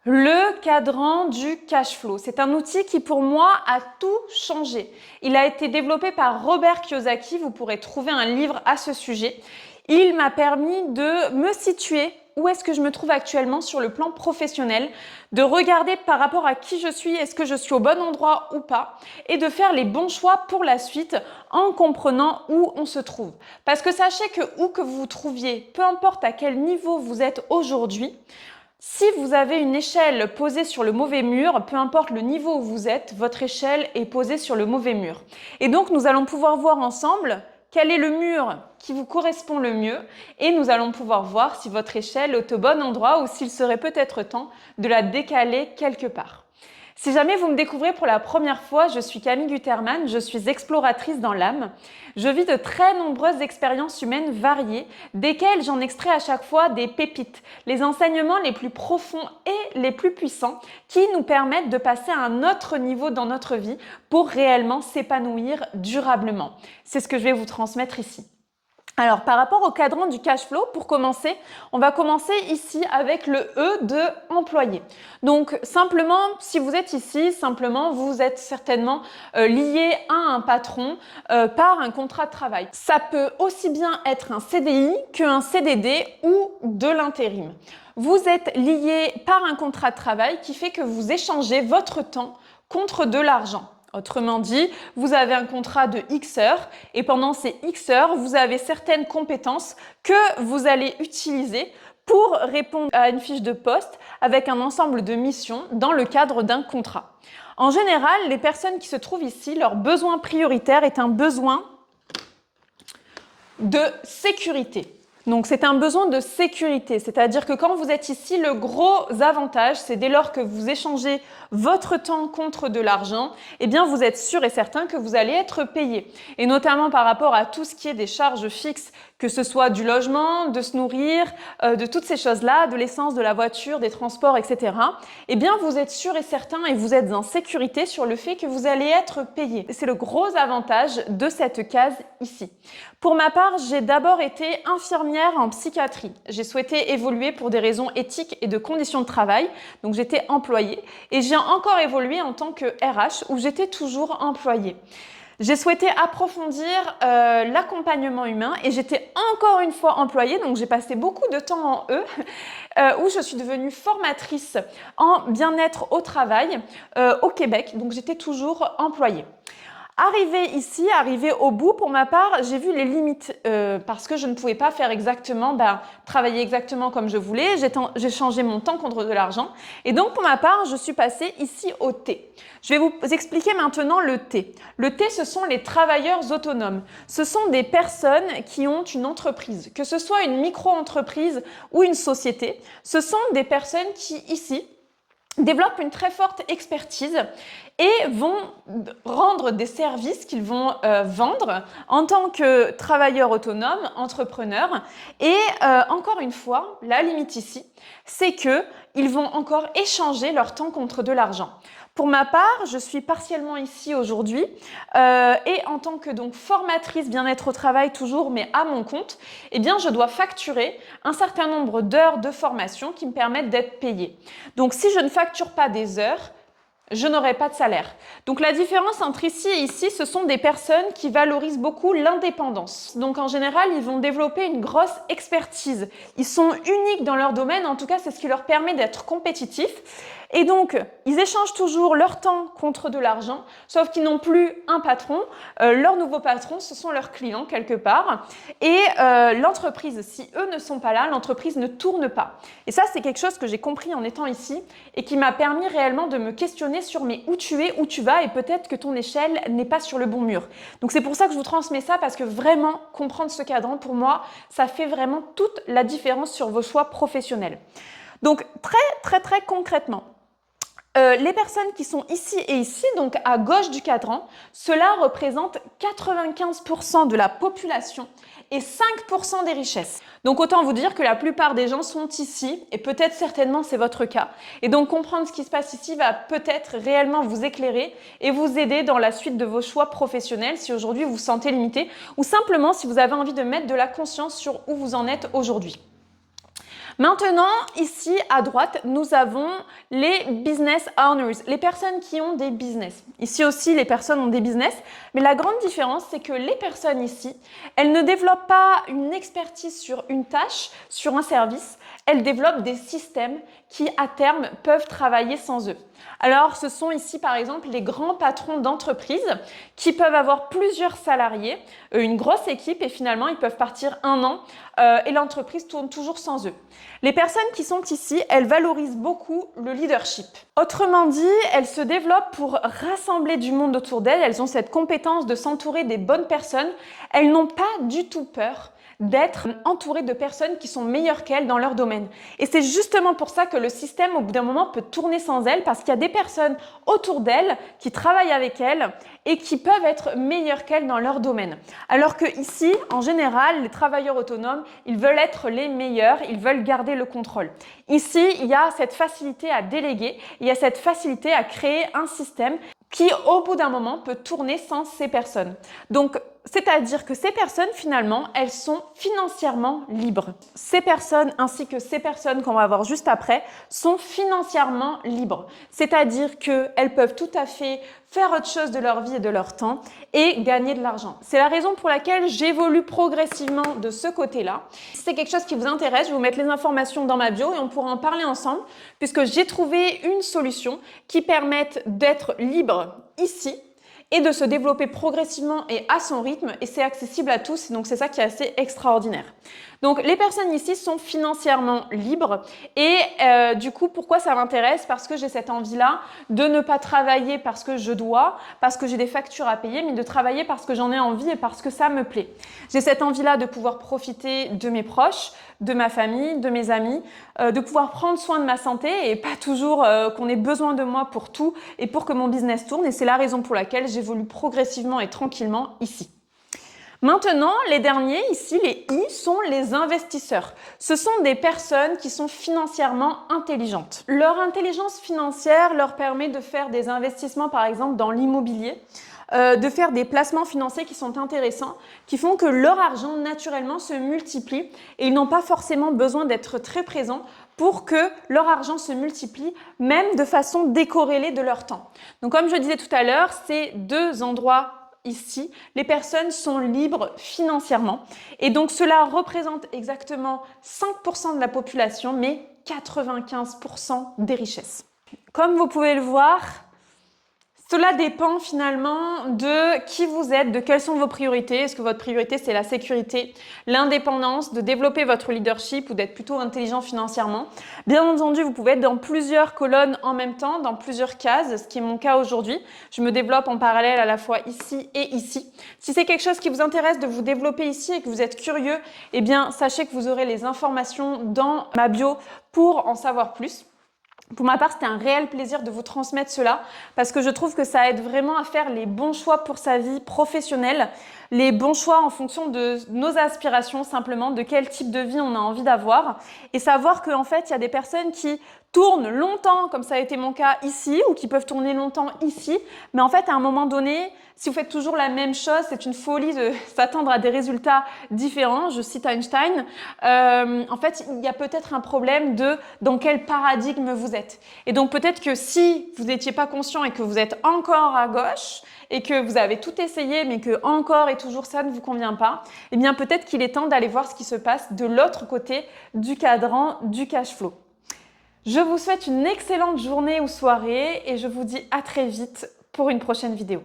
Le cadran du cash flow, c'est un outil qui pour moi a tout changé. Il a été développé par Robert Kiyosaki, vous pourrez trouver un livre à ce sujet. Il m'a permis de me situer où est-ce que je me trouve actuellement sur le plan professionnel, de regarder par rapport à qui je suis, est-ce que je suis au bon endroit ou pas, et de faire les bons choix pour la suite en comprenant où on se trouve. Parce que sachez que où que vous vous trouviez, peu importe à quel niveau vous êtes aujourd'hui, si vous avez une échelle posée sur le mauvais mur, peu importe le niveau où vous êtes, votre échelle est posée sur le mauvais mur. Et donc, nous allons pouvoir voir ensemble quel est le mur qui vous correspond le mieux et nous allons pouvoir voir si votre échelle est au bon endroit ou s'il serait peut-être temps de la décaler quelque part. Si jamais vous me découvrez pour la première fois, je suis Camille Guterman, je suis exploratrice dans l'âme. Je vis de très nombreuses expériences humaines variées, desquelles j'en extrais à chaque fois des pépites, les enseignements les plus profonds et les plus puissants qui nous permettent de passer à un autre niveau dans notre vie pour réellement s'épanouir durablement. C'est ce que je vais vous transmettre ici. Alors, par rapport au cadran du cash flow, pour commencer, on va commencer ici avec le E de employé. Donc, simplement, si vous êtes ici, simplement, vous êtes certainement lié à un patron par un contrat de travail. Ça peut aussi bien être un CDI qu'un CDD ou de l'intérim. Vous êtes lié par un contrat de travail qui fait que vous échangez votre temps contre de l'argent. Autrement dit, vous avez un contrat de X heures et pendant ces X heures, vous avez certaines compétences que vous allez utiliser pour répondre à une fiche de poste avec un ensemble de missions dans le cadre d'un contrat. En général, les personnes qui se trouvent ici, leur besoin prioritaire est un besoin de sécurité. Donc c'est un besoin de sécurité, c'est-à-dire que quand vous êtes ici, le gros avantage, c'est dès lors que vous échangez votre temps contre de l'argent, eh bien vous êtes sûr et certain que vous allez être payé. Et notamment par rapport à tout ce qui est des charges fixes, que ce soit du logement, de se nourrir, de toutes ces choses-là, de l'essence, de la voiture, des transports, etc. Eh bien vous êtes sûr et certain et vous êtes en sécurité sur le fait que vous allez être payé. C'est le gros avantage de cette case ici. Pour ma part, j'ai d'abord été infirmière en psychiatrie. J'ai souhaité évoluer pour des raisons éthiques et de conditions de travail, donc j'étais employée. Et j'ai encore évolué en tant que RH, où j'étais toujours employée. J'ai souhaité approfondir l'accompagnement humain et j'étais encore une fois employée, donc j'ai passé beaucoup de temps en E, où je suis devenue formatrice en bien-être au travail au Québec, donc j'étais toujours employée. Arrivé ici, arrivé au bout, pour ma part, j'ai vu les limites parce que je ne pouvais pas faire exactement, travailler exactement comme je voulais. J'ai changé mon temps contre de l'argent. Et donc, pour ma part, je suis passée ici au T. Je vais vous expliquer maintenant le T. Le T, ce sont les travailleurs autonomes. Ce sont des personnes qui ont une entreprise, que ce soit une micro-entreprise ou une société. Ce sont des personnes qui, ici, développent une très forte expertise et vont rendre des services qu'ils vont vendre en tant que travailleurs autonomes, entrepreneurs. Et encore une fois, la limite ici, c'est qu'ils vont encore échanger leur temps contre de l'argent. Pour ma part, je suis partiellement ici aujourd'hui et en tant que donc formatrice bien-être au travail toujours, mais à mon compte, eh bien je dois facturer un certain nombre d'heures de formation qui me permettent d'être payée. Donc si je ne facture pas des heures, je n'aurai pas de salaire. Donc la différence entre ici et ici, ce sont des personnes qui valorisent beaucoup l'indépendance. Donc en général, ils vont développer une grosse expertise. Ils sont uniques dans leur domaine, en tout cas c'est ce qui leur permet d'être compétitifs. Et donc, ils échangent toujours leur temps contre de l'argent, sauf qu'ils n'ont plus un patron. Leur nouveau patron, ce sont leurs clients quelque part. Et l'entreprise, si eux ne sont pas là, l'entreprise ne tourne pas. Et ça, c'est quelque chose que j'ai compris en étant ici et qui m'a permis réellement de me questionner sur mais où tu es, où tu vas et peut-être que ton échelle n'est pas sur le bon mur. Donc c'est pour ça que je vous transmets ça parce que vraiment comprendre ce cadran, pour moi, ça fait vraiment toute la différence sur vos choix professionnels. Donc très concrètement, les personnes qui sont ici et ici, donc à gauche du cadran, cela représente 95% de la population et 5% des richesses. Donc autant vous dire que la plupart des gens sont ici et peut-être certainement c'est votre cas. Et donc comprendre ce qui se passe ici va peut-être réellement vous éclairer et vous aider dans la suite de vos choix professionnels si aujourd'hui vous vous sentez limité ou simplement si vous avez envie de mettre de la conscience sur où vous en êtes aujourd'hui. Maintenant, ici à droite, nous avons les business owners, les personnes qui ont des business. Ici aussi, les personnes ont des business, mais la grande différence, c'est que les personnes ici, elles ne développent pas une expertise sur une tâche, sur un service, elles développent des systèmes qui, à terme, peuvent travailler sans eux. Alors, ce sont ici, par exemple, les grands patrons d'entreprise qui peuvent avoir plusieurs salariés, une grosse équipe, et finalement, ils peuvent partir 1 an et l'entreprise tourne toujours sans eux. Les personnes qui sont ici, elles valorisent beaucoup le leadership. Autrement dit, elles se développent pour rassembler du monde autour d'elles. Elles ont cette compétence de s'entourer des bonnes personnes. Elles n'ont pas du tout peur d'être entourées de personnes qui sont meilleures qu'elles dans leur domaine. Et c'est justement pour ça que le système, au bout d'un moment, peut tourner sans elles, parce qu'il y a des personnes autour d'elles qui travaillent avec elles et qui peuvent être meilleures qu'elles dans leur domaine. Alors que ici, en général, les travailleurs autonomes, ils veulent être les meilleurs, ils veulent garder le contrôle. Ici, il y a cette facilité à déléguer, il y a cette facilité à créer un système qui, au bout d'un moment, peut tourner sans ces personnes. Donc, c'est-à-dire que ces personnes, finalement, elles sont financièrement libres. Ces personnes, ainsi que ces personnes qu'on va voir juste après, sont financièrement libres. C'est-à-dire qu'elles peuvent tout à fait faire autre chose de leur vie et de leur temps et gagner de l'argent. C'est la raison pour laquelle j'évolue progressivement de ce côté-là. Si c'est quelque chose qui vous intéresse, je vais vous mettre les informations dans ma bio et on pourra en parler ensemble, puisque j'ai trouvé une solution qui permette d'être libre ici et de se développer progressivement et à son rythme, et c'est accessible à tous, donc c'est ça qui est assez extraordinaire. Donc les personnes ici sont financièrement libres et du coup pourquoi ça m'intéresse? Parce que j'ai cette envie-là de ne pas travailler parce que je dois, parce que j'ai des factures à payer, mais de travailler parce que j'en ai envie et parce que ça me plaît. J'ai cette envie-là de pouvoir profiter de mes proches, de ma famille, de mes amis, de pouvoir prendre soin de ma santé et pas toujours qu'on ait besoin de moi pour tout et pour que mon business tourne, et c'est la raison pour laquelle j'évolue progressivement et tranquillement ici. Maintenant, les derniers ici, les I, sont les investisseurs. Ce sont des personnes qui sont financièrement intelligentes. Leur intelligence financière leur permet de faire des investissements, par exemple, dans l'immobilier, de faire des placements financiers qui sont intéressants, qui font que leur argent, naturellement, se multiplie et ils n'ont pas forcément besoin d'être très présents pour que leur argent se multiplie, même de façon décorrélée de leur temps. Donc, comme je disais tout à l'heure, ces deux endroits ici, les personnes sont libres financièrement et donc cela représente exactement 5% de la population, mais 95% des richesses. Comme vous pouvez le voir, cela dépend finalement de qui vous êtes, de quelles sont vos priorités. Est-ce que votre priorité, c'est la sécurité, l'indépendance, de développer votre leadership ou d'être plutôt intelligent financièrement? Bien entendu, vous pouvez être dans plusieurs colonnes en même temps, dans plusieurs cases, ce qui est mon cas aujourd'hui. Je me développe en parallèle à la fois ici et ici. Si c'est quelque chose qui vous intéresse de vous développer ici et que vous êtes curieux, eh bien, sachez que vous aurez les informations dans ma bio pour en savoir plus. Pour ma part, c'était un réel plaisir de vous transmettre cela parce que je trouve que ça aide vraiment à faire les bons choix pour sa vie professionnelle, les bons choix en fonction de nos aspirations simplement, de quel type de vie on a envie d'avoir, et savoir qu'en fait, il y a des personnes qui tournent longtemps, comme ça a été mon cas ici, ou qui peuvent tourner longtemps ici, mais en fait, à un moment donné, si vous faites toujours la même chose, c'est une folie de s'attendre à des résultats différents. Je cite Einstein. En fait, il y a peut-être un problème de dans quel paradigme vous êtes. Et donc, peut-être que si vous n'étiez pas conscient et que vous êtes encore à gauche et que vous avez tout essayé, mais que encore et toujours ça ne vous convient pas, eh bien, peut-être qu'il est temps d'aller voir ce qui se passe de l'autre côté du cadran du cash flow. Je vous souhaite une excellente journée ou soirée et je vous dis à très vite pour une prochaine vidéo.